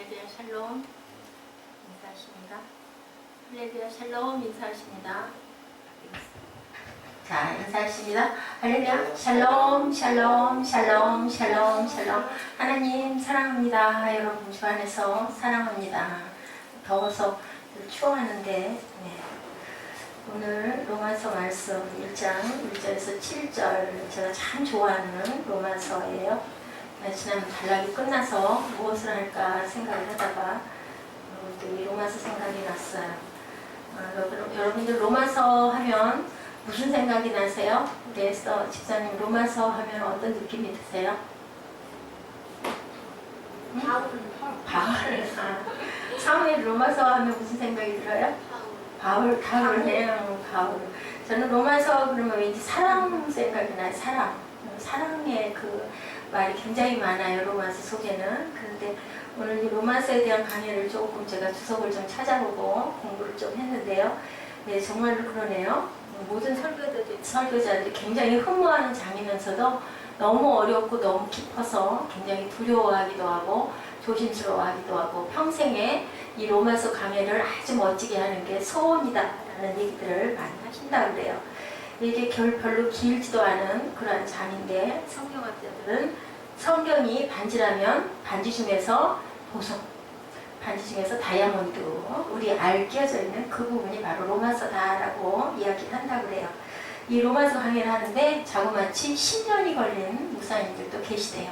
할렐루야 샬롬 인사하십니다. 할렐루야 샬롬 인사하십니다. 자, 인사하십니다. 할렐루야 샬롬 샬롬 샬롬 샬롬 샬롬. 하나님 사랑합니다. 여러분 주 안에서 사랑합니다. 더워서 추워하는데 오늘 로마서 말씀 1장 1절에서 7절 제가 참 좋아하는 로마서예요. 지난 단락이 끝나서 무엇을 할까 생각을 하다가 이 로마서 생각이 났어요. 여러분들 로마서 하면 무슨 생각이 나세요? 그래서 집사님 로마서 하면 어떤 느낌이 드세요? 바울. 사모님 로마서 하면 무슨 생각이 들어요? 바울. 저는 로마서 그러면 왠지 사랑 생각이 나요. 사랑의 그 말이 굉장히 많아요. 로마서 속에는. 그런데 오늘 이 로마서에 대한 강의를 조금 제가 주석을 좀 찾아보고 공부를 좀 했는데요. 네, 정말로 그러네요. 모든 설교자들이 굉장히 흠모하는 장이면서도 너무 어렵고 너무 깊어서 굉장히 두려워하기도 하고 조심스러워하기도 하고 평생에 이 로마서 강의를 아주 멋지게 하는 게 소원이다라는 얘기들을 많이 하신다 그래요. 이게 별로 길지도 않은 그러한 장인데 성경학자들은 성경이 반지라면 반지 중에서 보석, 반지 중에서 다이아몬드, 우리 알 끼어져 있는 그 부분이 바로 로마서다라고 이야기를 한다고 그래요. 이 로마서 강의를 하는데 자그마치 10년이 걸린 목사님들도 계시대요.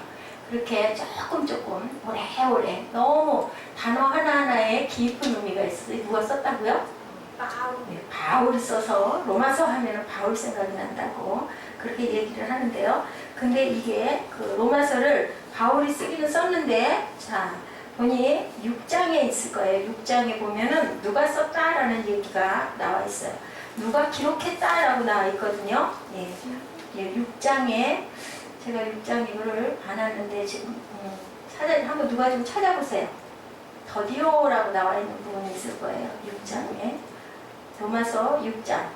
그렇게 조금 오래오래 너무 단어 하나하나에 깊은 의미가 있어요. 누가 썼다고요? 바울이 써서 로마서 하면 바울 생각이 난다고 그렇게 얘기를 하는데요. 근데 이게 그 로마서를 바울이 쓰기는 썼는데 자 보니 6장에 있을 거예요. 6장에 보면은 누가 썼다라는 얘기가 나와 있어요. 누가 기록했다라고 나와 있거든요. 6장에 제가 6장 이거를 봐놨는데 지금 한번 누가 좀 찾아보세요. 더디오라고 나와 있는 부분이 있을 거예요. 6장에 로마서 6장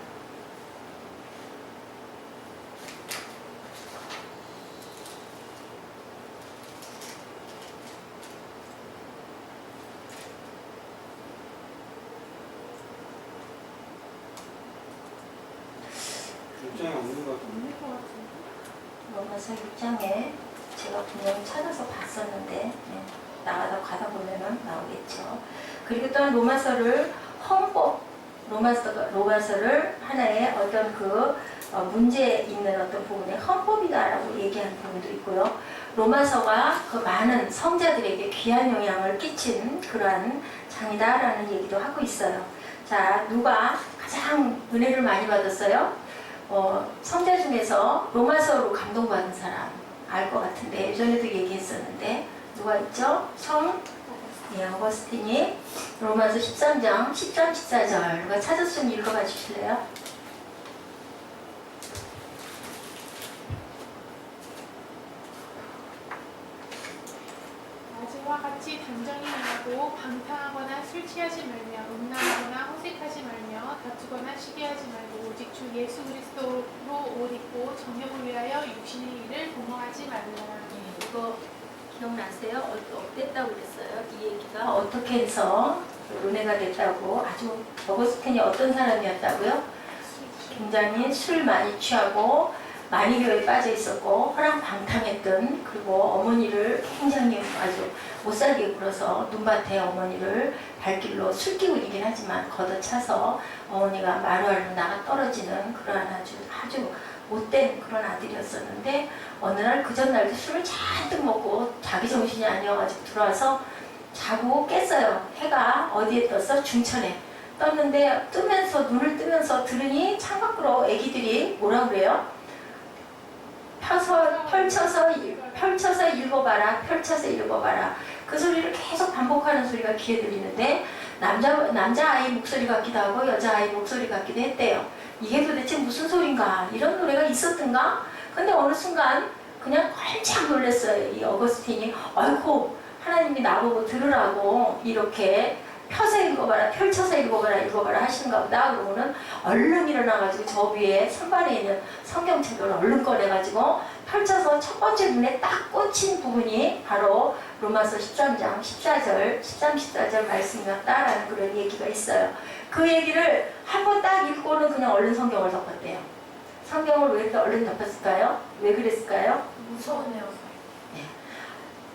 없는 것 같은데. 로마서 6장에 제가 분명히 찾아서 봤었는데 나가다 가다 보면은 나오겠죠. 그리고 또한 로마서를 로마서를 하나의 어떤 문제 있는 어떤 부분의 헌법이다라고 얘기하는 부분도 있고요. 로마서가 그 많은 성자들에게 귀한 영향을 끼친 그러한 장이다라는 얘기도 하고 있어요. 자, 누가 가장 은혜를 많이 받았어요? 성자 중에서 로마서로 감동받은 사람 알 것 같은데 예전에도 얘기했었는데 누가 있죠? 어거스틴이 로마서 13장 13, 14절 누가 찾아서 좀 읽어봐 주실래요? 낮에와 같이 단정히 행하고 방탕하거나 술 취하지 말며 음란하거나 호색하지 말며 다투거나 시기하지 말고 오직 주 예수 그리스도로 옷 입고 정욕을 위하여 육신의 일을 동허하지 말라. 이거 기억나세요? 어땠다고 그랬어요? 이 얘기가 어떻게 해서 은혜가 됐다고 아주 어거스틴이 어떤 사람이었다고요? 굉장히 술 많이 취하고 많이 교회에 빠져 있었고 허랑방탕했던 그리고 어머니를 굉장히 아주 못살게 굴어서 눈밭에 어머니를 발길로 술기운이긴 하지만 걷어차서 어머니가 마루알로 나가 떨어지는 그러한 아주 못된 그런 아들이었었는데 어느 날 그 전날도 술을 잔뜩 먹고 자기 정신이 아니어가지고 들어와서 자고 깼어요. 해가 어디에 떴어? 중천에 떴는데 눈을 뜨면서 들으니 창밖으로 애기들이 뭐라 그래요? 펼쳐서 읽어봐라. 그 소리를 계속 반복하는 소리가 귀에 들리는데 남자아이 목소리 같기도 하고 여자아이 목소리 같기도 했대요. 이게 도대체 무슨 소린가? 이런 노래가 있었던가? 근데 어느 순간 그냥 깜짝 놀랐어요. 이 어거스틴이 아이고 하나님이 나보고 들으라고 이렇게 펴서 읽어봐라, 펼쳐서 읽어봐라 하시는가 보다. 그러고는 얼른 일어나가지고 저 위에 선반에 있는 성경책을 얼른 꺼내가지고 펼쳐서 첫 번째 눈에 딱 꽂힌 부분이 바로 로마서 13장 14절, 14절 말씀이었다라는 그런 얘기가 있어요. 그 얘기를 한 번 딱 읽고는 그냥 얼른 성경을 덮었대요. 성경을 왜 이렇게 얼른 덮었을까요? 왜 그랬을까요? 무서우네요.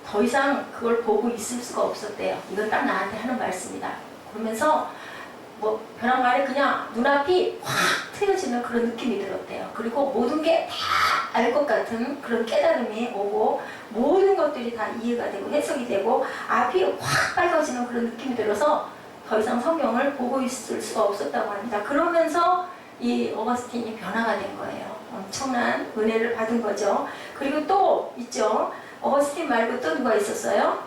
더 이상 그걸 보고 있을 수가 없었대요. 이건 딱 나한테 하는 말씀이다. 그러면서 뭐 벼랑 말에 그냥 눈앞이 확 트여지는 그런 느낌이 들었대요. 그리고 모든 게 다 알 것 같은 그런 깨달음이 오고 모든 것들이 다 이해가 되고 해석이 되고 앞이 확 빨개지는 그런 느낌이 들어서 더 이상 성경을 보고 있을 수가 없었다고 합니다. 그러면서 이 어거스틴이 변화가 된 거예요. 엄청난 은혜를 받은 거죠. 그리고 또 있죠. 어거스틴 말고 또 누가 있었어요?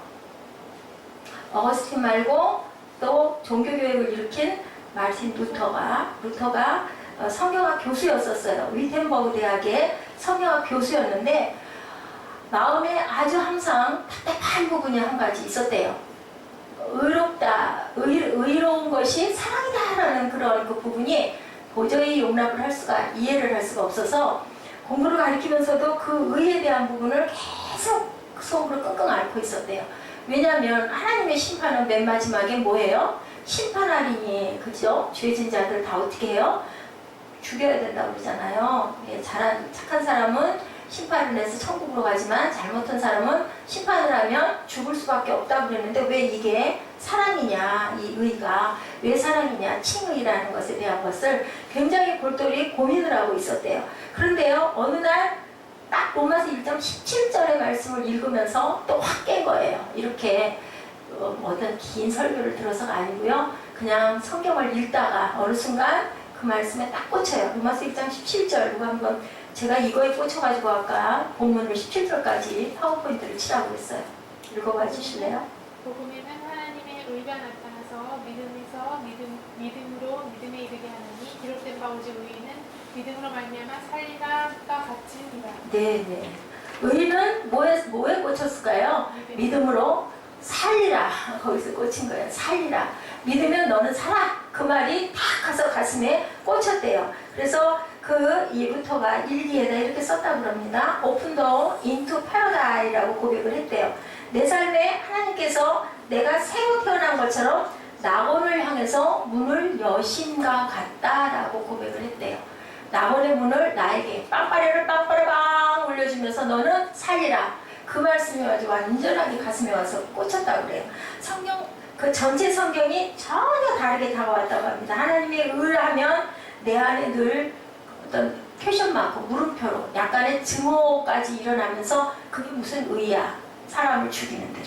어거스틴 말고 또 종교교육을 일으킨 마르틴 루터가 성경학 교수였었어요. 위텐버그 대학의 성경학 교수였는데 마음에 아주 항상 답답한 부분이 한 가지 있었대요. 의로운 것이 사랑이다라는 그런 그 부분이 도저히 용납을 할 수가, 이해를 할 수가 없어서 공부를 가르치면서도 그 의에 대한 부분을 계속 속으로 끙끙 앓고 있었대요. 왜냐하면 하나님의 심판은 맨 마지막에 뭐예요? 심판하리니, 그죠? 죄진 자들 다 어떻게 해요? 죽여야 된다고 그러잖아요. 예, 착한 사람은 심판을 내서 천국으로 가지만 잘못한 사람은 심판을 하면 죽을 수밖에 없다고 그랬는데 왜 이게 사랑이냐, 이 의가 왜 사랑이냐, 칭의라는 것에 대한 것을 굉장히 골똘히 고민을 하고 있었대요. 그런데요, 어느 날 딱 로마서 1장 17절의 말씀을 읽으면서 또 확 깬 거예요. 이렇게 어떤 긴 설교를 들어서가 아니고요. 그냥 성경을 읽다가 어느 순간 그 말씀에 딱 꽂혀요. 로마서 1장 17절. 누가 한번 제가 이거에 꽂혀가지고 아까 본문을 17절까지 파워포인트를 치라고 했어요. 읽어봐 주실래요? 복음에는 하나님의 의가 나타나서 믿음으로 믿음에 이르게 하느니 기록된 바 오직 의인은 믿음으로 말미암아 살리라가 같으니라. 네네. 의는 뭐에 꽂혔을까요? 믿음으로 살리라. 거기서 꽂힌 거예요. 살리라. 믿으면 너는 살아. 그 말이 탁 가서 가슴에 꽂혔대요. 그래서 이 루터가 일기에다 이렇게 썼다고 그럽니다. Open door into paradise라고 고백을 했대요. 내 삶에 하나님께서 내가 새로 태어난 것처럼 낙원을 향해서 문을 여신과 같다라고 고백을 했대요. 낙원의 문을 나에게 빵빠레를 빵빠레빵 올려주면서 너는 살리라. 그 말씀이 아주 완전하게 가슴에 와서 꽂혔다고 그래요. 그 전체 성경이 전혀 다르게 다가왔다고 합니다. 하나님의 의를 하면 내 안에 늘 어떤 퀘션 마크, 물음표로 약간의 증오까지 일어나면서 그게 무슨 의야? 사람을 죽는데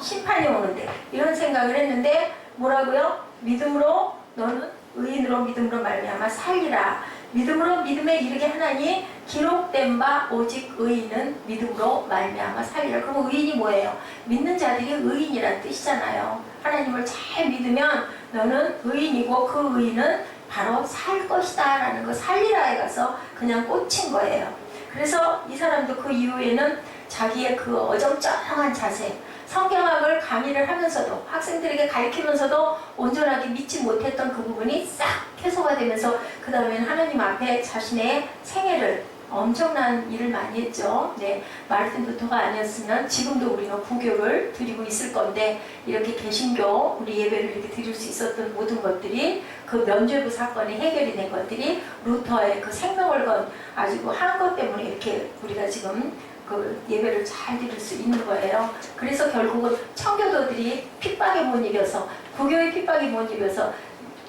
심판이 오는데 이런 생각을 했는데 뭐라고요? 믿음으로 너는 의인으로 믿음으로 말미암아 살리라. 믿음으로 믿음에 이르게 하나니 기록된 바 오직 의인은 믿음으로 말미암아 살리라. 그럼 의인이 뭐예요? 믿는 자들이 의인이란 뜻이잖아요. 하나님을 잘 믿으면 너는 의인이고 그 의인은 바로 살 것이다 라는 거 살리라에 가서 그냥 꽂힌 거예요. 그래서 이 사람도 그 이후에는 자기의 그 어정쩡한 자세, 성경학을 강의를 하면서도 학생들에게 가르치면서도 온전하게 믿지 못했던 그 부분이 싹 해소가 되면서 그 다음에는 하나님 앞에 자신의 생애를 엄청난 일을 많이 했죠. 네, 마르틴 루터가 아니었으면 지금도 우리가 부교를 드리고 있을 건데 이렇게 개신교 우리 예배를 이렇게 드릴 수 있었던 모든 것들이 그 면죄부 사건이 해결이 된 것들이 루터의 그 생명을 건 아주 한 것 때문에 이렇게 우리가 지금 그 예배를 잘 드릴 수 있는 거예요. 그래서 결국은 청교도들이 핍박에 못 이겨서 부교의 핍박에 못 이겨서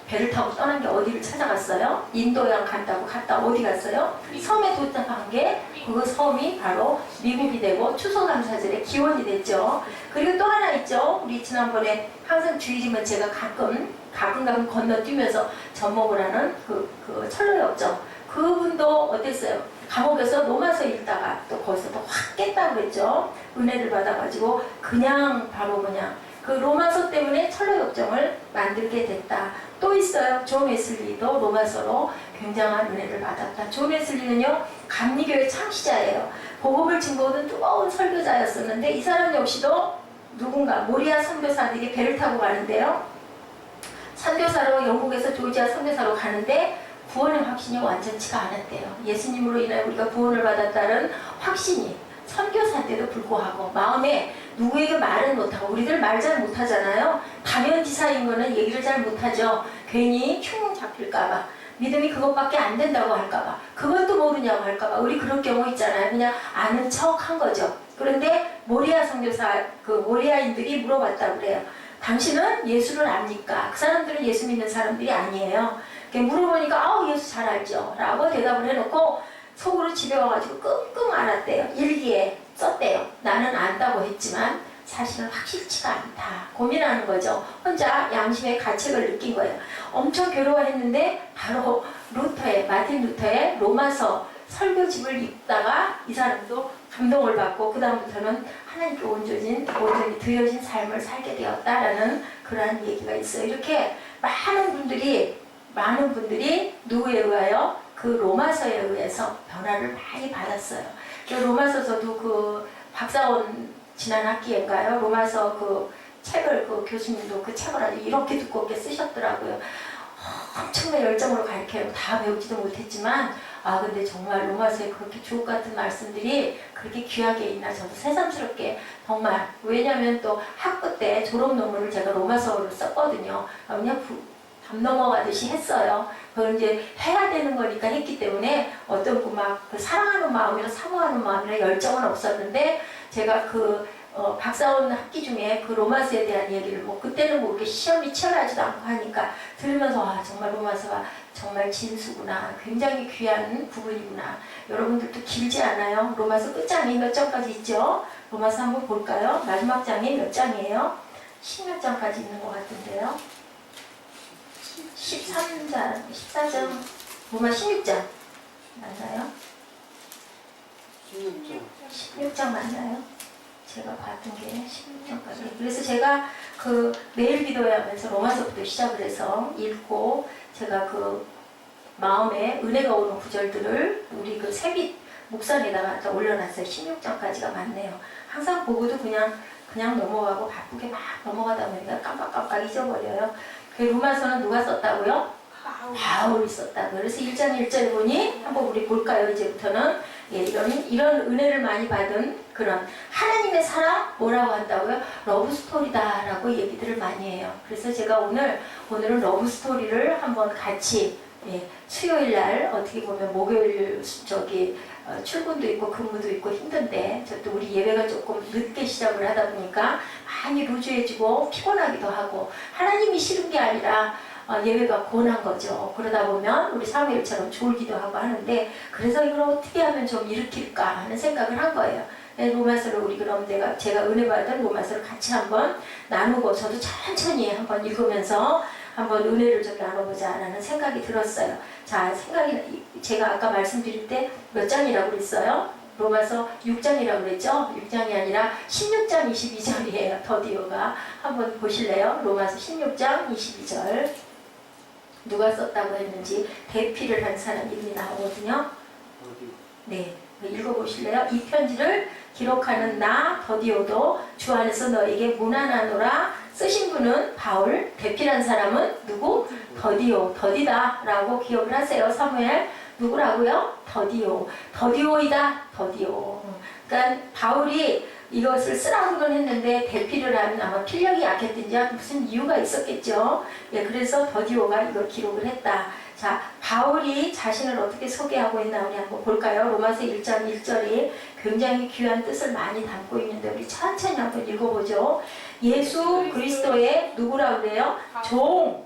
배를 타고 떠난 게 어디를 찾아갔어요? 인도양 간다고 갔다 어디 갔어요? 섬에 도착한 게 그 섬이 바로 미국이 되고 추수감사절의 기원이 됐죠. 그리고 또 하나 있죠. 우리 지난번에 항상 주일이면 제가 가끔 건너뛰면서 접목을 하는 그 철로역정 그분도 어땠어요? 감옥에서 로마서 읽다가 또 거기서 또 확 깼다고 그랬죠. 은혜를 받아가지고 그냥 그 로마서 때문에 철로역정을 만들게 됐다. 또 있어요. 존 웨슬리도 로마서로 굉장한 은혜를 받았다. 존 웨슬리는요, 감리교의 창시자예요. 복음을 증거하는 뜨거운 설교자였었는데 이 사람 역시도 누군가 모리아 선교사들에게 배를 타고 가는데요. 선교사로 영국에서 조지아 선교사로 가는데 구원의 확신이 완전치가 않았대요. 예수님으로 인해 우리가 구원을 받았다는 확신이 선교사인데도 불구하고 마음에 누구에게 말을 못하고, 우리들 말 잘 못하잖아요. 가면지사인 거는 얘기를 잘 못하죠. 괜히 흉 잡힐까봐, 믿음이 그것밖에 안 된다고 할까봐, 그것도 모르냐고 할까봐 우리 그런 경우 있잖아요. 그냥 아는 척 한 거죠. 그런데 모리아 선교사, 그 모리아인들이 물어봤다고 그래요. 당신은 예수를 압니까? 그 사람들은 예수 믿는 사람들이 아니에요. 물어보니까 아우 예수 잘 알죠 라고 대답을 해놓고 속으로 집에 와가지고 끙끙 앓았대요. 일기에 썼대요. 나는 안다고 했지만 사실은 확실치가 않다. 고민하는 거죠. 혼자 양심의 가책을 느낀 거예요. 엄청 괴로워했는데 바로 마틴 루터의 로마서 설교집을 읽다가 이 사람도 감동을 받고 그 다음부터는 하나님께 온전히 드려진 삶을 살게 되었다라는 그러한 얘기가 있어요. 이렇게 많은 분들이 누구에 의하여? 그 로마서에 의해서 변화를 많이 받았어요. 로마서도 그 박사원 지난 학기인가요? 로마서 그 책을, 그 교수님도 그 책을 아주 이렇게 두껍게 쓰셨더라고요. 엄청난 열정으로 가르쳐요. 다 배우지도 못했지만 근데 정말 로마서에 그렇게 주옥 같은 말씀들이 그렇게 귀하게 있나 저도 새삼스럽게 정말. 왜냐하면 또 학부 때 졸업 논문을 제가 로마서로 썼거든요. 그냥 담 넘어가듯이 했어요. 그걸 이제 해야 되는 거니까 했기 때문에 어떤 그 사랑하는 마음이나 사모하는 마음이나 열정은 없었는데, 제가 박사원 학기 중에 그 로마서에 대한 얘기를 그때는 이렇게 시험이 치열하지도 않고 하니까 들으면서 정말 로마서가 정말 진수구나, 굉장히 귀한 부분이구나. 여러분들도 길지 않아요? 로마서 끝장이 몇 장까지 있죠? 로마서 한번 볼까요? 마지막 장이 몇 장이에요? 10몇 장까지 있는 것 같은데요. 13장, 14장, 로마 16장 맞나요? 16장 맞나요? 제가 봤던 게 16장까지. 그래서 제가 매일 기도하면서 로마서부터 시작을 해서 읽고, 제가 마음에 은혜가 오는 구절들을 우리 새빛 목상에다가 올려놨어요. 16장까지가 맞네요. 항상 보고도 그냥 넘어가고 바쁘게 막 넘어가다 보니까 깜빡깜빡 잊어버려요. 그 로마서는 누가 썼다고요? 바울이 썼다고요. 그래서 1장 1절에 보니 한번 우리 볼까요? 이제부터는 이런 은혜를 많이 받은 그런 하나님의 사랑 뭐라고 한다고요? 러브스토리다라고 얘기들을 많이 해요. 그래서 제가 오늘은 러브스토리를 한번 같이 수요일 날 어떻게 보면 목요일 출근도 있고 근무도 있고 힘든데 또 우리 예배가 조금 늦게 시작을 하다 보니까 많이 루즈해지고 피곤하기도 하고, 하나님이 싫은 게 아니라 예배가 권한 거죠. 그러다 보면 우리 사무엘처럼 졸기도 하고 하는데, 그래서 이걸 어떻게 하면 좀 일으킬까 하는 생각을 한 거예요. 로마서를 우리 그럼 제가 은혜 받은 로마서를 같이 한번 나누고, 저도 천천히 한번 읽으면서 한번 은혜를 좀 나눠보자라는 생각이 들었어요. 자, 제가 아까 말씀드릴 때 몇 장이라고 그랬어요? 로마서 6장이라고 그랬죠? 6장이 아니라 16장 22절이에요. 더디오가. 한번 보실래요? 로마서 16장 22절. 누가 썼다고 했는지 대피를 한 사람 이름이 나오거든요. 네, 읽어보실래요? 이 편지를 기록하는 나 더디오도 주 안에서 너에게 문안하노라. 쓰신 분은 바울, 대피란 사람은 누구? 더디오, 더디다라고 기억을 하세요. 사무엘 누구라고요? 더디오이다. 더디오. 그러니까 바울이 이것을 쓰라고는 했는데 대피를 하면 아마 필력이 약했든지 무슨 이유가 있었겠죠. 그래서 더디오가 이걸 기록을 했다. 자, 바울이 자신을 어떻게 소개하고 있나 우리 한번 볼까요? 로마서 1장 1절이 굉장히 귀한 뜻을 많이 담고 있는데 우리 천천히 한번 읽어보죠. 예수 그리스도의 누구라고 그래요? 종.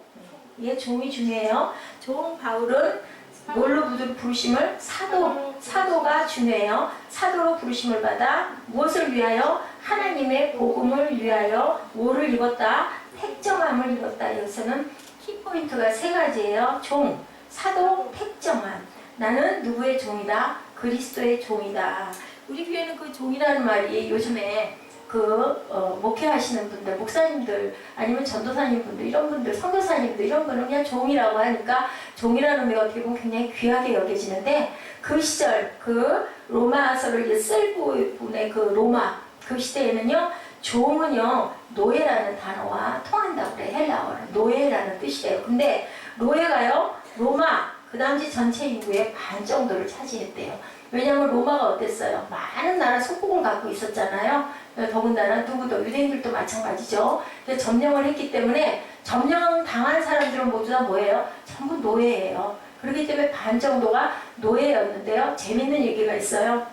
종이 중요해요. 종 바울은 뭘로 부르심을? 사도가 중요해요. 사도로 부르심을 받아 무엇을 위하여? 하나님의 복음을 위하여 뭐를 입었다? 택정함을 입었다. 여기서는 키포인트가 세 가지예요. 종, 사도, 택정함. 나는 누구의 종이다? 그리스도의 종이다. 우리 교회는 그 종이라는 말이 요즘에 목회하시는 분들, 목사님들, 아니면 전도사님 분들, 이런 분들, 선교사님들, 이런 분은 그냥 종이라고 하니까 종이라는 의미가 어떻게 보면 굉장히 귀하게 여겨지는데, 그 시절, 로마서를 쓸 분의 로마, 그 시대에는요, 종은요, 노예라는 단어와 통한다고 그래. 헬라어는 노예라는 뜻이래요. 근데 노예가요, 로마, 그 당시 전체 인구의 반 정도를 차지했대요. 왜냐하면 로마가 어땠어요? 많은 나라 속국을 갖고 있었잖아요. 더군다나 누구도 유대인들도 마찬가지죠. 점령을 했기 때문에 점령 당한 사람들은 모두 다 뭐예요? 전부 노예예요. 그렇기 때문에 반 정도가 노예였는데요. 재밌는 얘기가 있어요.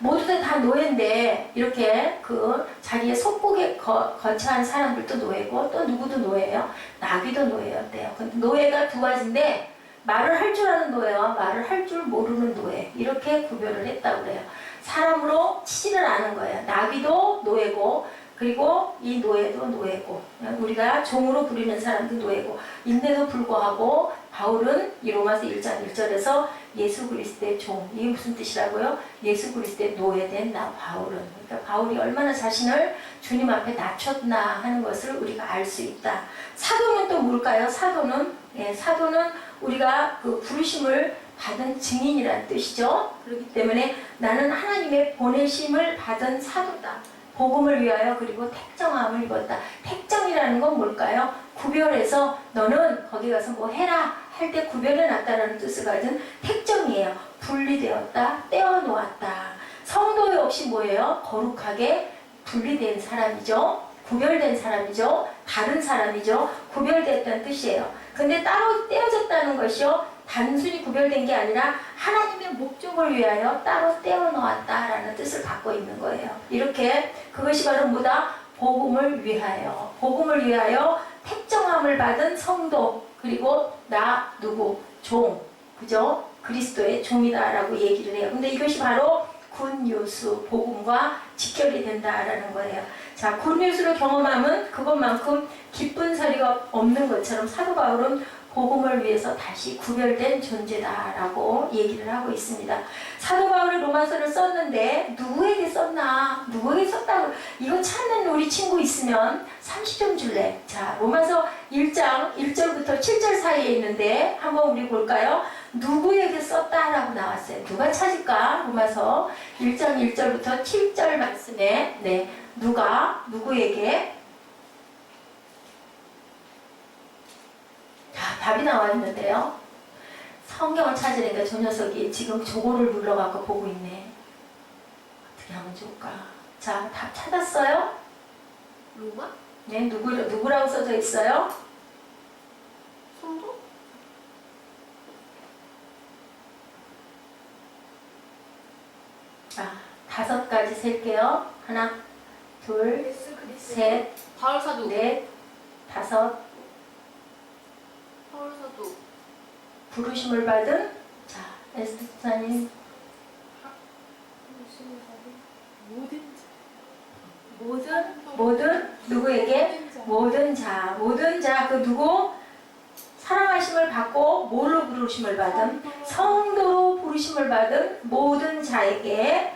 모두들 다 노예인데 이렇게 그 자기의 속국에 거처한 사람들도 노예고 또 누구도 노예예요. 나귀도 노예였대요. 근데 노예가 두 가지인데 말을 할 줄 아는 노예와 말을 할 줄 모르는 노예 이렇게 구별을 했다고 그래요. 사람으로 치지를 않은 거예요. 나귀도 노예고 그리고 이 노예도 노예고 우리가 종으로 부리는 사람도 노예고 인데도 불구하고 바울은 이 로마서 1장 1절에서 예수 그리스도의 종 이게 무슨 뜻이라고요? 예수 그리스도의 노예된 나 바울은 그러니까 바울이 얼마나 자신을 주님 앞에 낮췄나 하는 것을 우리가 알 수 있다. 사도는 또 뭘까요? 사도는 우리가 그 부르심을 받은 증인이라는 뜻이죠. 그렇기 때문에 나는 하나님의 보내심을 받은 사도다. 복음을 위하여 그리고 택정함을 입었다. 택정이라는 건 뭘까요? 구별해서 너는 거기 가서 뭐 해라 할 때 구별해놨다라는 뜻을 가진 택정이에요. 분리되었다, 떼어놓았다. 성도 역시 뭐예요? 거룩하게 분리된 사람이죠. 구별된 사람이죠. 다른 사람이죠. 구별됐다는 뜻이에요. 근데 따로 떼어졌다는 것이요. 단순히 구별된 게 아니라 하나님의 목적을 위하여 따로 떼어놓았다라는 뜻을 갖고 있는 거예요. 이렇게 그것이 바로 뭐다? 복음을 위하여. 복음을 위하여 택정함을 받은 성도 그리고 나 누구? 종. 그죠? 그리스도의 종이다라고 얘기를 해요. 근데 이것이 바로 굿뉴스, 복음과 직결이 된다라는 거예요. 자, 굿뉴스를 경험하면 그것만큼 기쁜 소리가 없는 것처럼 사도 바울은 복음을 위해서 다시 구별된 존재다라고 얘기를 하고 있습니다. 사도 바울이 로마서를 썼는데 누구에게 썼나? 누구에게 썼다고? 이거 찾는 우리 친구 있으면 30점 줄래? 자, 로마서 1장 1절부터 7절 사이에 있는데 한번 우리 볼까요? 누구에게 썼다라고 나왔어요. 누가 찾을까? 로마서 1장 1절부터 7절 말씀에 누가 누구에게 답이 나와 있는데요. 성경을 찾으니까 저 녀석이 지금 저거를 눌러갖고 보고 있네. 어떻게 하면 좋을까? 자, 답 찾았어요? 로마? 네, 누구라고 써져 있어요? 성도? 자, 5가지 셀게요. 하나, 둘, 예수 그리스도. 셋, 바울 사도. 넷, 5. 바울 사도. 부르심을 받은 자, 에스테사님 모든 누구에게? 모든 자 그 누구? 사랑하심을 받고 뭐로 부르심을 받은? 성도로 부르심을 받은 모든 자에게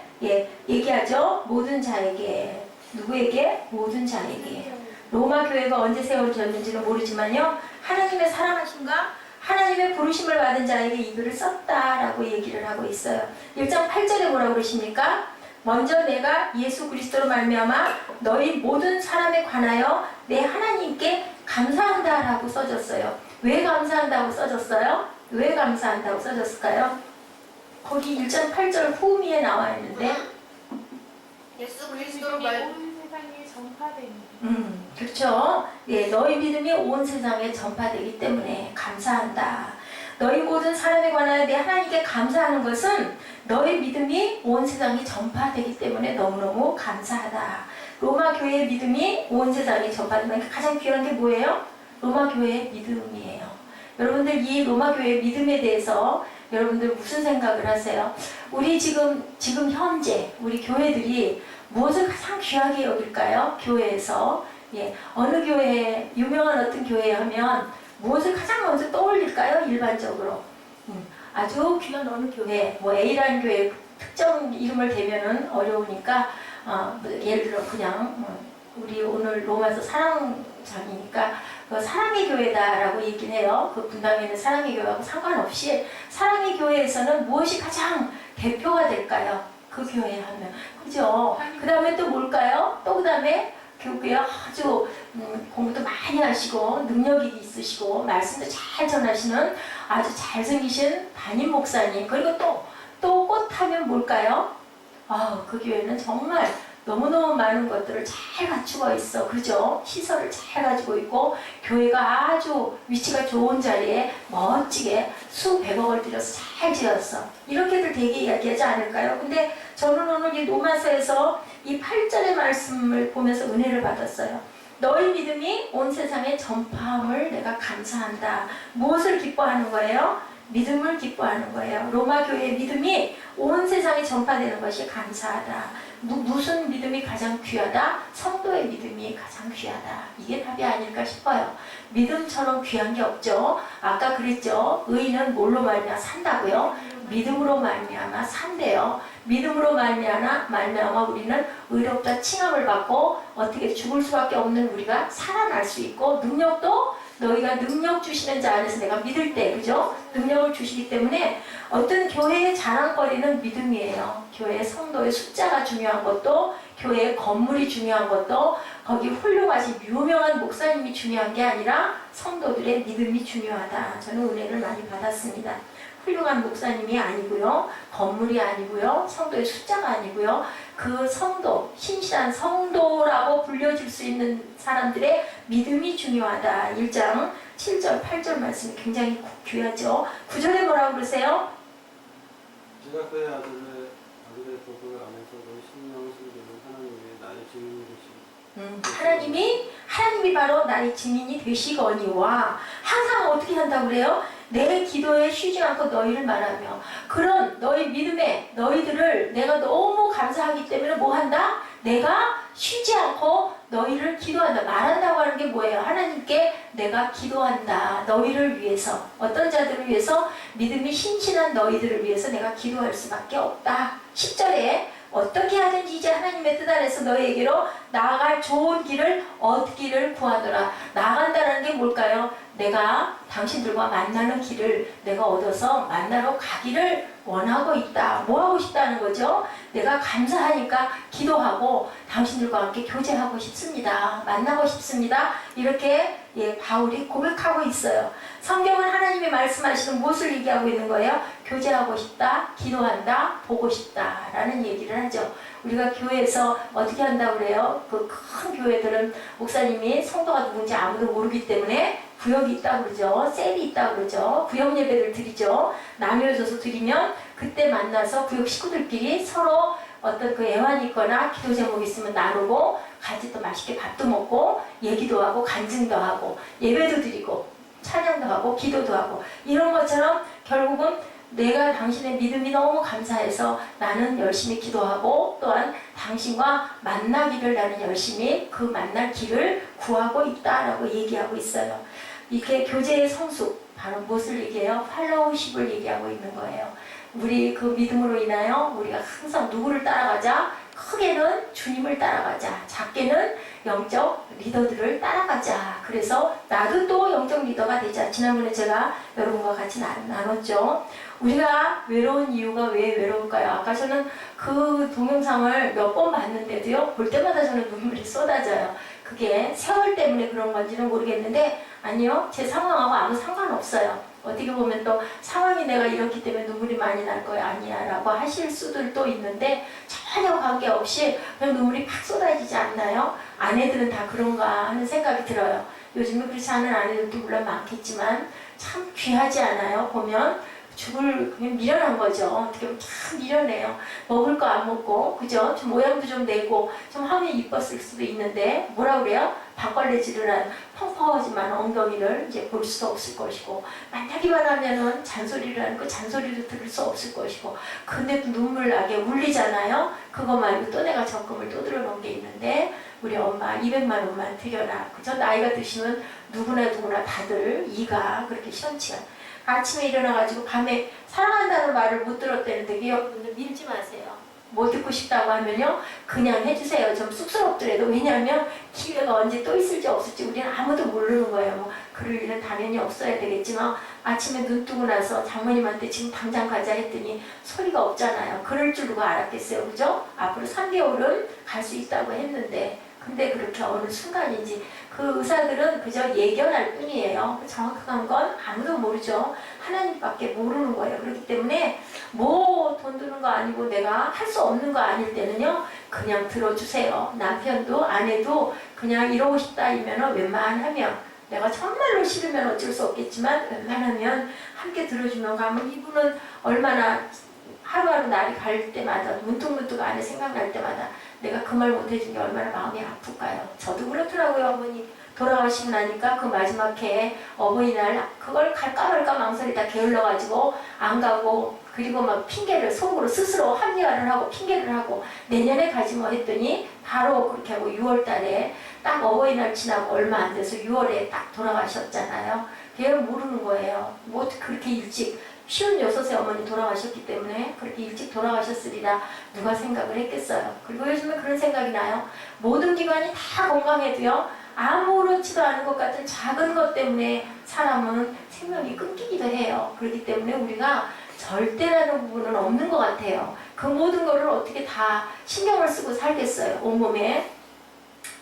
얘기하죠. 모든 자에게 누구에게? 모든 자에게. 로마 교회가 언제 세워졌는지는 모르지만요. 하나님의 사랑하심과 하나님의 부르심을 받은 자에게 이 글을 썼다라고 얘기를 하고 있어요. 1장 8절에 뭐라고 그러십니까? 먼저 내가 예수 그리스도로 말미암아 너희 모든 사람에 관하여 내 하나님께 감사한다라고 써졌어요. 왜 감사한다고 써졌어요? 왜 감사한다고 써졌을까요? 거기 1장 8절 후미에 나와 있는데 예수 그리스도로 말. 온 세상에 전파되니. 그렇죠. 예, 너희 믿음이 온 세상에 전파되기 때문에 감사한다. 너희 모든 사람에 관하여 내 하나님께 감사하는 것은 너희 믿음이 온 세상에 전파되기 때문에 너무너무 감사하다. 로마 교회의 믿음이 온 세상에 전파되면 가장 귀한 게 뭐예요? 로마 교회의 믿음이에요. 여러분들 이 로마 교회의 믿음에 대해서 여러분들 무슨 생각을 하세요? 우리 지금 현재 우리 교회들이 무엇을 가장 귀하게 여길까요? 교회에서 어느 교회, 유명한 어떤 교회 하면 무엇을 가장 먼저 떠올릴까요? 일반적으로 아주 귀한 어느 교회, 뭐 A라는 교회 특정 이름을 대면은 어려우니까 예를 들어 그냥 우리 오늘 로마서 사랑장이니까 그 사랑의 교회다라고 얘기를 해요. 그 분당에 있는 사랑의 교회하고 상관없이 사랑의 교회에서는 무엇이 가장 대표가 될까요? 그 교회 하면 그죠? 그 다음에 또 뭘까요? 또 그 다음에 교육에 아주 공부도 많이 하시고 능력이 있으시고 말씀도 잘 전하시는 아주 잘생기신 담임 목사님, 그리고 또 꽃하면 뭘까요? 그 교회는 정말 너무너무 많은 것들을 잘 갖추고 있어. 그죠? 시설을 잘 가지고 있고 교회가 아주 위치가 좋은 자리에 멋지게 수백억을 들여서 잘 지었어. 이렇게들 되게 이야기하지 않을까요? 근데 저는 오늘 이 로마서에서 이 8절의 말씀을 보면서 은혜를 받았어요. 너희 믿음이 온 세상에 전파함을 내가 감사한다. 무엇을 기뻐하는 거예요? 믿음을 기뻐하는 거예요. 로마 교회의 믿음이 온 세상에 전파되는 것이 감사하다. 무슨 믿음이 가장 귀하다? 성도의 믿음이 가장 귀하다. 이게 답이 아닐까 싶어요. 믿음처럼 귀한 게 없죠. 아까 그랬죠. 의인은 뭘로 말미암아 산다고요? 믿음으로 말미암아 산대요. 믿음으로 말미암아 우리는 의롭다 칭함을 받고 어떻게 죽을 수밖에 없는 우리가 살아날 수 있고, 능력도 너희가 능력 주시는 자 안에서 내가 믿을 때, 그죠? 능력을 주시기 때문에 어떤 교회의 자랑거리는 믿음이에요. 교회의 성도의 숫자가 중요한 것도, 교회의 건물이 중요한 것도, 거기 훌륭하신 유명한 목사님이 중요한 게 아니라 성도들의 믿음이 중요하다. 저는 은혜를 많이 받았습니다. 훌륭한 목사님이 아니고요, 건물이 아니고요, 성도의 숫자가 아니고요, 그 성도, 신실한 성도라고 불려질 수 있는 사람들의 믿음이 중요하다. 1장 7절 8절 말씀이 굉장히 귀하죠. 9절에 뭐라고 그러세요? 제가 그의 아들의 도굴 안에서 그 신령을 숨기는 하나님의 나의 증인이 되시고 하나님이 바로 나의 증인이 되시거니와, 항상 어떻게 한다고 그래요? 내 기도에 쉬지 않고 너희를 말하며, 그런 너희 믿음에 너희들을 내가 너무 감사하기 때문에 뭐 한다? 내가 쉬지 않고 너희를 기도한다. 말한다고 하는 게 뭐예요? 하나님께 내가 기도한다. 너희를 위해서, 어떤 자들을 위해서? 믿음이 신실한 너희들을 위해서 내가 기도할 수밖에 없다. 10절에 어떻게 하든지 이제 하나님의 뜻 안에서 너희에게로 나아갈 좋은 길을 얻기를 구하더라. 나아간다는 게 뭘까요? 내가 당신들과 만나는 길을 내가 얻어서 만나러 가기를 원하고 있다. 뭐 하고 싶다는 거죠? 내가 감사하니까 기도하고 당신들과 함께 교제하고 싶습니다. 만나고 싶습니다. 이렇게 바울이 고백하고 있어요. 성경은 하나님이 말씀하시는 무엇을 얘기하고 있는 거예요? 교제하고 싶다, 기도한다, 보고 싶다 라는 얘기를 하죠. 우리가 교회에서 어떻게 한다고 그래요? 그 큰 교회들은 목사님이 성도가 누군지 아무도 모르기 때문에 구역이 있다고 그러죠. 셀이 있다고 그러죠. 구역 예배를 드리죠. 나뉘어져서 드리면 그때 만나서 구역 식구들끼리 서로 어떤 그 애환이 있거나 기도 제목이 있으면 나누고 같이 또 맛있게 밥도 먹고 얘기도 하고 간증도 하고 예배도 드리고 찬양도 하고 기도도 하고, 이런 것처럼 결국은 내가 당신의 믿음이 너무 감사해서 나는 열심히 기도하고 또한 당신과 만나기를 나는 열심히 그 만날 길을 구하고 있다라고 얘기하고 있어요. 이렇게 교제의 성숙, 바로 무엇을 얘기해요? 팔로우십을 얘기하고 있는 거예요. 우리 그 믿음으로 인하여 우리가 항상 누구를 따라가자? 크게는 주님을 따라가자. 작게는 영적 리더들을 따라가자. 그래서 나도 또 영적 리더가 되자. 지난번에 제가 여러분과 같이 나눴죠. 우리가 외로운 이유가 왜 외로울까요? 아까 저는 그 동영상을 몇 번 봤는데도요, 볼 때마다 저는 눈물이 쏟아져요. 그게 세월 때문에 그런 건지는 모르겠는데, 아니요, 제 상황하고 아무 상관없어요. 어떻게 보면 또 상황이 내가 이렇기 때문에 눈물이 많이 날 거야 아니야 라고 하실 수들도 있는데, 전혀 관계없이 그냥 눈물이 팍 쏟아지지 않나요? 아내들은 다 그런가 하는 생각이 들어요. 요즘에 그렇지 않은 아내들도 물론 많겠지만 참 귀하지 않아요? 보면 죽을 그냥 미련한 거죠. 어떻게 보면 참 미련해요. 먹을 거 안 먹고, 그죠? 좀 모양도 좀 내고 좀 하면 이뻤을 수도 있는데, 뭐라 그래요? 방걸레질을 한 펑펑하지만 엉덩이를 이제 볼 수도 없을 것이고, 만나기만 하면은 잔소리를 하는 그 잔소리를 들을 수 없을 것이고, 근데 또 눈물 나게 울리잖아요. 그거 말고 또 내가 적금을 또 들어놓은 게 있는데, 우리 엄마 200만 원만 드려라. 그죠? 나이가 드시면 누구나 다들 이가 그렇게 시원치가, 아침에 일어나가지고 밤에 사랑한다는 말을 못 들었다는데 여러분들 밀지 마세요. 뭐 듣고 싶다고 하면요, 그냥 해주세요. 좀 쑥스럽더라도. 왜냐하면 기회가 언제 또 있을지 없을지 우리는 아무도 모르는 거예요. 뭐 그럴 일은 당연히 없어야 되겠지만, 아침에 눈 뜨고 나서 장모님한테 지금 당장 가자 했더니 소리가 없잖아요. 그럴 줄 누가 알았겠어요. 그죠? 앞으로 3개월은 갈 수 있다고 했는데 근데 그렇게 어느 순간인지 그 의사들은 그저 예견할 뿐이에요. 정확한 건 아무도 모르죠. 하나님밖에 모르는 거예요. 그렇기 때문에 뭐 돈 드는 거 아니고 내가 할 수 없는 거 아닐 때는요, 그냥 들어주세요. 남편도 아내도 그냥 이러고 싶다 이면은 웬만하면, 내가 정말로 싫으면 어쩔 수 없겠지만 웬만하면 함께 들어주면 가면, 이분은 얼마나 하루하루 날이 갈 때마다 문득문득 안에 생각날 때마다 내가 그 말 못해준 게 얼마나 마음이 아플까요? 저도 그렇더라고요. 어머니 돌아가시고 나니까 그 마지막 해에 어버이날 그걸 갈까 말까 망설이다 게을러가지고 안 가고, 그리고 막 핑계를 속으로 스스로 합리화를 하고 핑계를 하고 내년에 가지 뭐 했더니 바로 그렇게 하고 6월 달에 딱 어버이날 지나고 얼마 안 돼서 6월에 딱 돌아가셨잖아요. 걔는 모르는 거예요. 뭐 그렇게 일찍, 56세 어머니 돌아가셨기 때문에 그렇게 일찍 돌아가셨으리라 누가 생각을 했겠어요. 그리고 요즘에 그런 생각이 나요. 모든 기관이 다 건강해도요, 아무렇지도 않은 것 같은 작은 것 때문에 사람은 생명이 끊기기도 해요. 그렇기 때문에 우리가 절대라는 부분은 없는 것 같아요. 그 모든 거를 어떻게 다 신경을 쓰고 살겠어요. 온몸에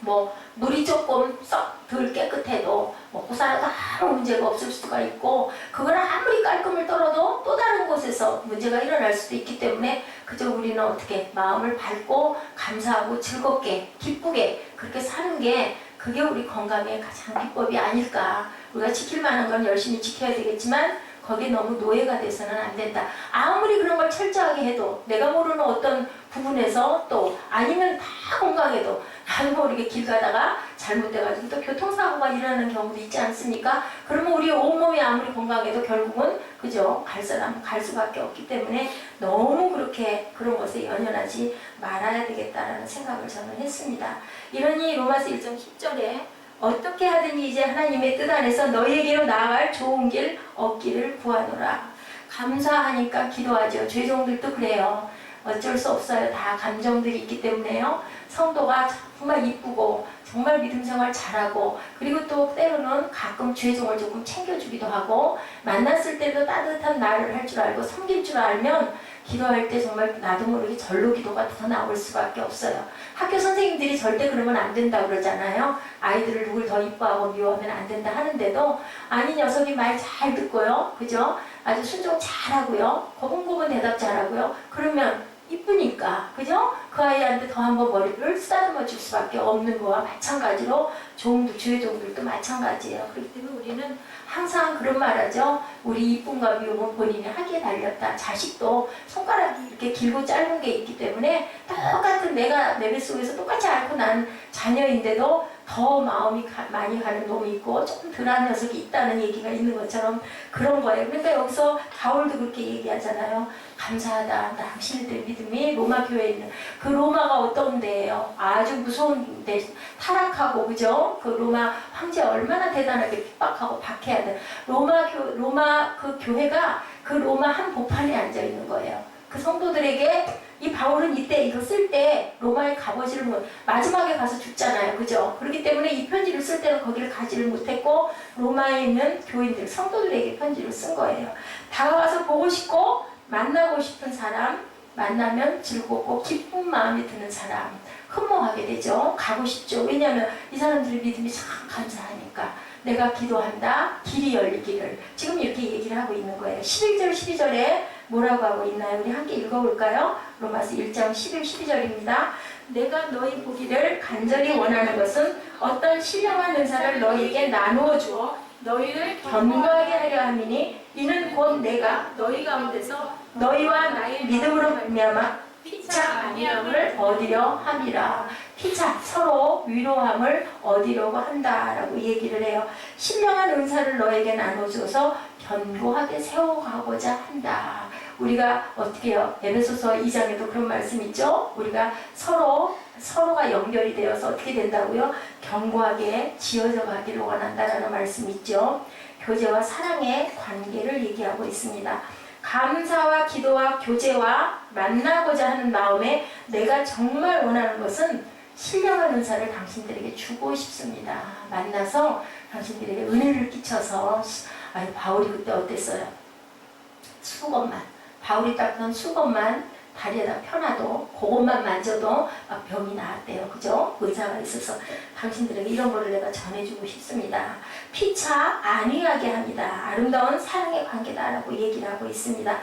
뭐 물이 조금 썩 덜 깨끗해도 먹고 살아도 아무 문제가 없을 수가 있고, 그걸 아무리 깔끔을 떨어도 또 다른 곳에서 문제가 일어날 수도 있기 때문에 그저 우리는 어떻게 마음을 밝고 감사하고 즐겁게 기쁘게 그렇게 사는 게, 그게 우리 건강의 가장 비법이 아닐까. 우리가 지킬 만한 건 열심히 지켜야 되겠지만 거기에 너무 노예가 돼서는 안 된다. 아무리 그런 걸 철저하게 해도 내가 모르는 어떤 부분에서, 또 아니면 다 건강해도 나도 모르게 길 가다가 잘못돼가지고 또 교통사고가 일어나는 경우도 있지 않습니까? 그러면 우리 온몸이 아무리 건강해도 결국은 그죠? 갈 사람 갈 수밖에 없기 때문에 너무 그렇게 그런 것에 연연하지 말아야 되겠다라는 생각을 저는 했습니다. 이러니 로마서 1장 10절에 어떻게 하든지 이제 하나님의 뜻 안에서 너희에게로 나아갈 좋은 길 얻기를 구하노라. 감사하니까 기도하죠. 죄종들도 그래요. 어쩔 수 없어요. 다 감정들이 있기 때문에요. 성도가 정말 이쁘고 정말 믿음 생활 잘하고, 그리고 또 때로는 가끔 죄종을 조금 챙겨주기도 하고, 만났을 때도 따뜻한 말을 할 줄 알고 섬길 줄 알면 기도할 때 정말 나도 모르게 절로 기도가 더 나올 수밖에 없어요. 학교 선생님들이 절대 그러면 안 된다고 그러잖아요. 아이들을 누굴 더 이뻐하고 미워하면 안 된다 하는데도, 아니 녀석이 말 잘 듣고요, 그죠? 아주 순종 잘하고요, 고분고분 대답 잘하고요, 그러면 이쁘니까, 그죠? 그 아이한테 더 한번 머리를 쓰다듬어 줄 수밖에 없는 거와 마찬가지로 종들, 주의 종들도 마찬가지예요. 그렇기 때문에 우리는 항상 그런 말 하죠. 우리 이쁨과 미움은 본인이 하기에 달렸다. 자식도 손가락이 이렇게 길고 짧은 게 있기 때문에 똑같은 내가 내 뱃속에서 똑같이 앓고 난 자녀인데도 더 마음이 많이 가는 놈이 있고 조금 덜한 녀석이 있다는 얘기가 있는 것처럼 그런 거예요. 그러니까 여기서 바울도 그렇게 얘기하잖아요. 감사하다. 당신들 믿음이 로마 교회에 있는 그 로마가 어떤 데예요? 아주 무서운 데, 타락하고, 그죠? 그 로마 황제 얼마나 대단하게 핍박하고 박해야 돼. 로마 그 교회가 그 로마 한 보판에 앉아 있는 거예요. 그 성도들에게 이 바울은 이때 이거 쓸 때 로마에 가보지를 못, 마지막에 가서 죽잖아요. 그죠? 그렇기 때문에 이 편지를 쓸 때는 거기를 가지를 못했고 로마에 있는 교인들, 성도들에게 편지를 쓴 거예요. 다가와서 보고 싶고 만나고 싶은 사람, 만나면 즐겁고 기쁜 마음이 드는 사람, 흠모하게 되죠. 가고 싶죠. 왜냐하면 이 사람들의 믿음이 참 감사하니까. 내가 기도한다. 길이 열리기를. 지금 이렇게 얘기를 하고 있는 거예요. 11절, 12절에 뭐라고 하고 있나요? 우리 함께 읽어볼까요? 로마서 1장 11, 12절입니다. 내가 너희 보기를 간절히 원하는 것은 어떤 신령한 은사를 너희에게 나누어 주어 너희를 견고하게 하려 함이니, 이는 곧 내가 너희 가운데서 너희와 나의 믿음으로 말미암아 피차 아니함을 얻으려 함이라. 피차, 서로 위로함을 얻으려고 한다라고 얘기를 해요. 신령한 은사를 너에게 나눠줘서 견고하게 세워가고자 한다. 우리가 어떻게 해요? 에베소서 2장에도 그런 말씀 있죠? 우리가 서로가 연결이 되어서 어떻게 된다고요? 견고하게 지어져 가기를 원한다라는 말씀 있죠? 교제와 사랑의 관계를 얘기하고 있습니다. 감사와 기도와 교제와 만나고자 하는 마음에 내가 정말 원하는 것은 신령한 은사를 당신들에게 주고 싶습니다. 만나서 당신들에게 은혜를 끼쳐서, 아니 바울이 그때 어땠어요? 수건만, 바울이 닦던 수건만 다리에다 펴놔도 그것만 만져도 막 병이 나았대요. 그죠? 의사가 있어서 당신들에게 이런 거를 내가 전해주고 싶습니다. 피차 안위하게 합니다. 아름다운 사랑의 관계다라고 얘기를 하고 있습니다.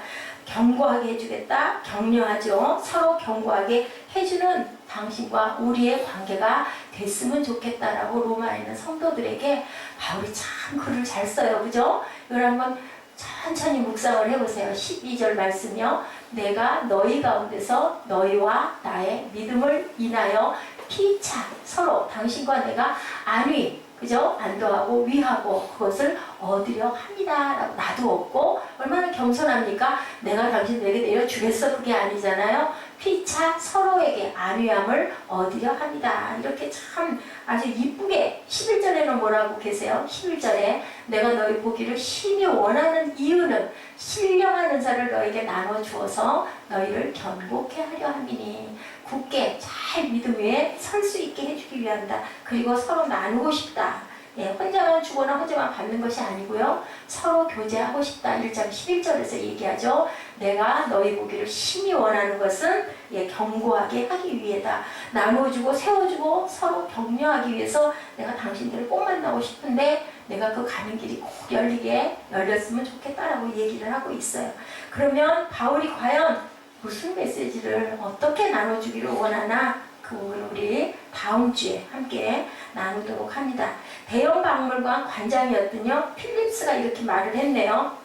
견고하게 해주겠다. 격려하죠. 서로 견고하게 해주는 당신과 우리의 관계가 됐으면 좋겠다라고 로마에 있는 성도들에게 바울이 참 글을 잘 써요. 그죠? 이걸 한번 천천히 묵상을 해보세요. 12절 말씀이요. 내가 너희 가운데서 너희와 나의 믿음을 인하여 피차 서로 당신과 내가 안위 그죠? 안도하고 위하고 그것을 얻으려 합니다. 라고 나도 얻고 얼마나 겸손합니까? 내가 당신들에게 내려주겠어 그게 아니잖아요. 피차 서로에게 안위함을 얻으려 합니다. 이렇게 참 아주 이쁘게 11절에는 뭐라고 계세요? 11절에 내가 너희 보기를 심히 원하는 이유는 신령한 은사를 너에게 나눠 주어서 너희를 견고케 하려 함이니 굳게 잘 믿음 위에 설 수 있게 해주기 위한다. 그리고 서로 나누고 싶다. 예, 혼자만 주거나 혼자만 받는 것이 아니고요. 서로 교제하고 싶다. 1장 11절에서 얘기하죠. 내가 너희 보기를 심히 원하는 것은 견고하게 하기 위해다. 나눠주고 세워주고 서로 격려하기 위해서 내가 당신들을 꼭 만나고 싶은데 내가 그 가는 길이 꼭 열렸으면 좋겠다라고 얘기를 하고 있어요. 그러면 바울이 과연 무슨 메시지를 어떻게 나눠주기를 원하나 그 부분을 우리 다음 주에 함께 나누도록 합니다. 대형 박물관 관장이었더니요 필립스가 이렇게 말을 했네요.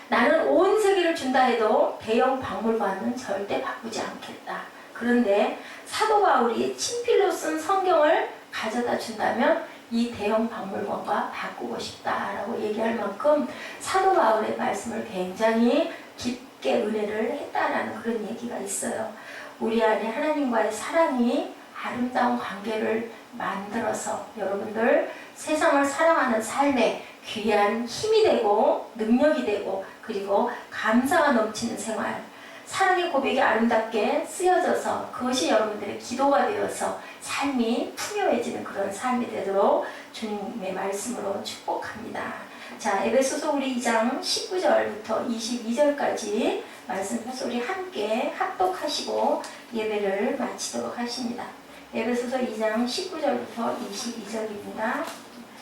나는 온 세계를 준다 해도 대형 박물관은 절대 바꾸지 않겠다. 그런데 사도 바울이 친필로 쓴 성경을 가져다 준다면 이 대형 박물관과 바꾸고 싶다라고 얘기할 만큼 사도 바울의 말씀을 굉장히 깊게 은혜를 했다라는 그런 얘기가 있어요. 우리 안에 하나님과의 사랑이 아름다운 관계를 만들어서 여러분들 세상을 사랑하는 삶에 귀한 힘이 되고 능력이 되고 그리고 감사가 넘치는 생활 사랑의 고백이 아름답게 쓰여져서 그것이 여러분들의 기도가 되어서 삶이 풍요해지는 그런 삶이 되도록 주님의 말씀으로 축복합니다. 자, 에베소서 우리 2장 19절부터 22절까지 말씀해서 우리 함께 합독하시고 예배를 마치도록 하십니다. 에베소서 2장 19절부터 22절입니다.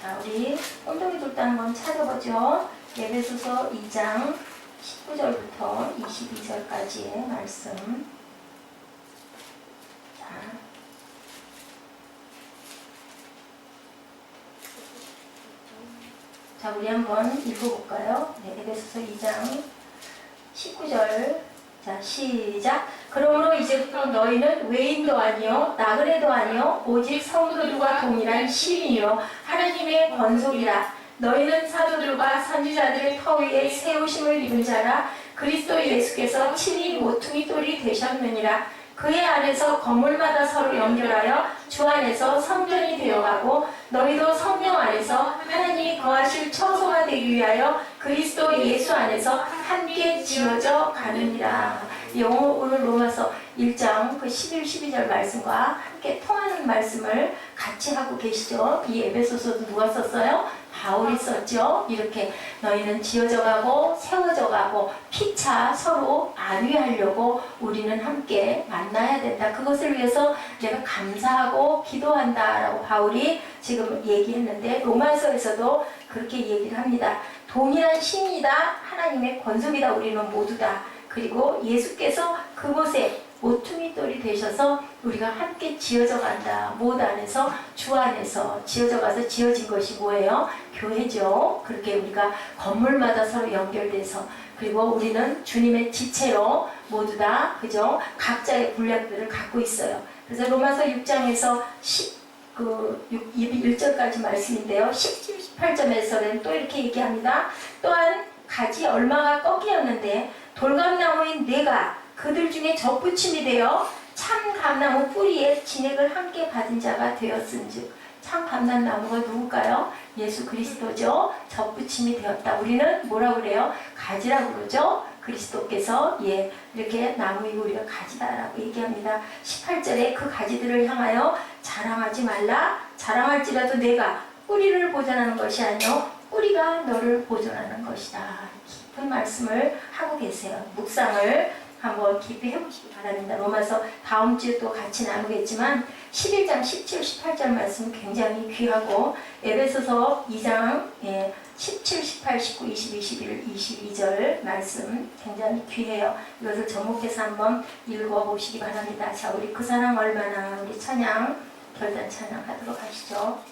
자, 우리 엉덩이 돌다 한번 찾아보죠. 에베소서 2장 19절부터 22절까지의 말씀. 자, 우리 한번 읽어볼까요? 네, 에베소서 2장 19절. 자, 시작. 그러므로 이제부터 너희는 외인도 아니요 나그네도 아니요 오직 성도들과 동일한 시민이요 하나님의 권속이라. 너희는 사도들과 선지자들의 터 위에 세우심을 입은 자라. 그리스도 예수께서 친히 모퉁이 돌이 되셨느니라. 그의 안에서 건물마다 서로 연결하여 주 안에서 성전이 되어가고 너희도 성령 안에서 하나님이 거하실 처소가 되기 위하여 그리스도 예수 안에서 함께 지어져 가느니라. 오늘 로마서 1장 그 11, 12절 말씀과 함께 통하는 말씀을 같이 하고 계시죠. 이 에베소서도 누가 썼어요? 바울이 썼죠. 이렇게 너희는 지어져 가고 세워져 가고 피차 서로 안위하려고 우리는 함께 만나야 된다. 그것을 위해서 내가 감사하고 기도한다라고 바울이 지금 얘기했는데 로마서에서도 그렇게 얘기를 합니다. 동일한 신이다. 하나님의 권속이다. 우리는 모두다. 그리고 예수께서 그곳에 모퉁이 돌이 되셔서 우리가 함께 지어져 간다. 무엇 안에서? 주 안에서 지어져 가서 지어진 것이 뭐예요? 교회죠. 그렇게 우리가 건물마다 서로 연결돼서 그리고 우리는 주님의 지체로 모두 다 그죠? 각자의 분량들을 갖고 있어요. 그래서 로마서 6장에서 1절까지 말씀인데요. 18점에서는 또 이렇게 얘기합니다. 또한 가지 얼마가 꺾이었는데 돌감나무인 내가 그들 중에 접붙임이 되어 참 감나무 뿌리에 진액을 함께 받은 자가 되었은즉. 참 감람나무가 누굴까요? 예수 그리스도죠. 접붙임이 되었다. 우리는 뭐라고 그래요? 가지라고 그러죠. 그리스도께서 이렇게 나무이고 우리가 가지다라고 얘기합니다. 18절에 그 가지들을 향하여 자랑하지 말라. 자랑할지라도 내가 뿌리를 보존하는 것이 아니요 뿌리가 너를 보존하는 것이다. 깊은 말씀을 하고 계세요. 묵상을 한번 깊이 해보시기 바랍니다. 로마서 다음 주에 또 같이 나누겠지만 11장 17, 18절 말씀 굉장히 귀하고 에베소서 2장 17, 18, 19, 20, 21, 22절 말씀 굉장히 귀해요. 이것을 접목해서 한번 읽어보시기 바랍니다. 자, 우리 그 사랑 얼마나 우리 찬양, 결단 찬양 하도록 하시죠.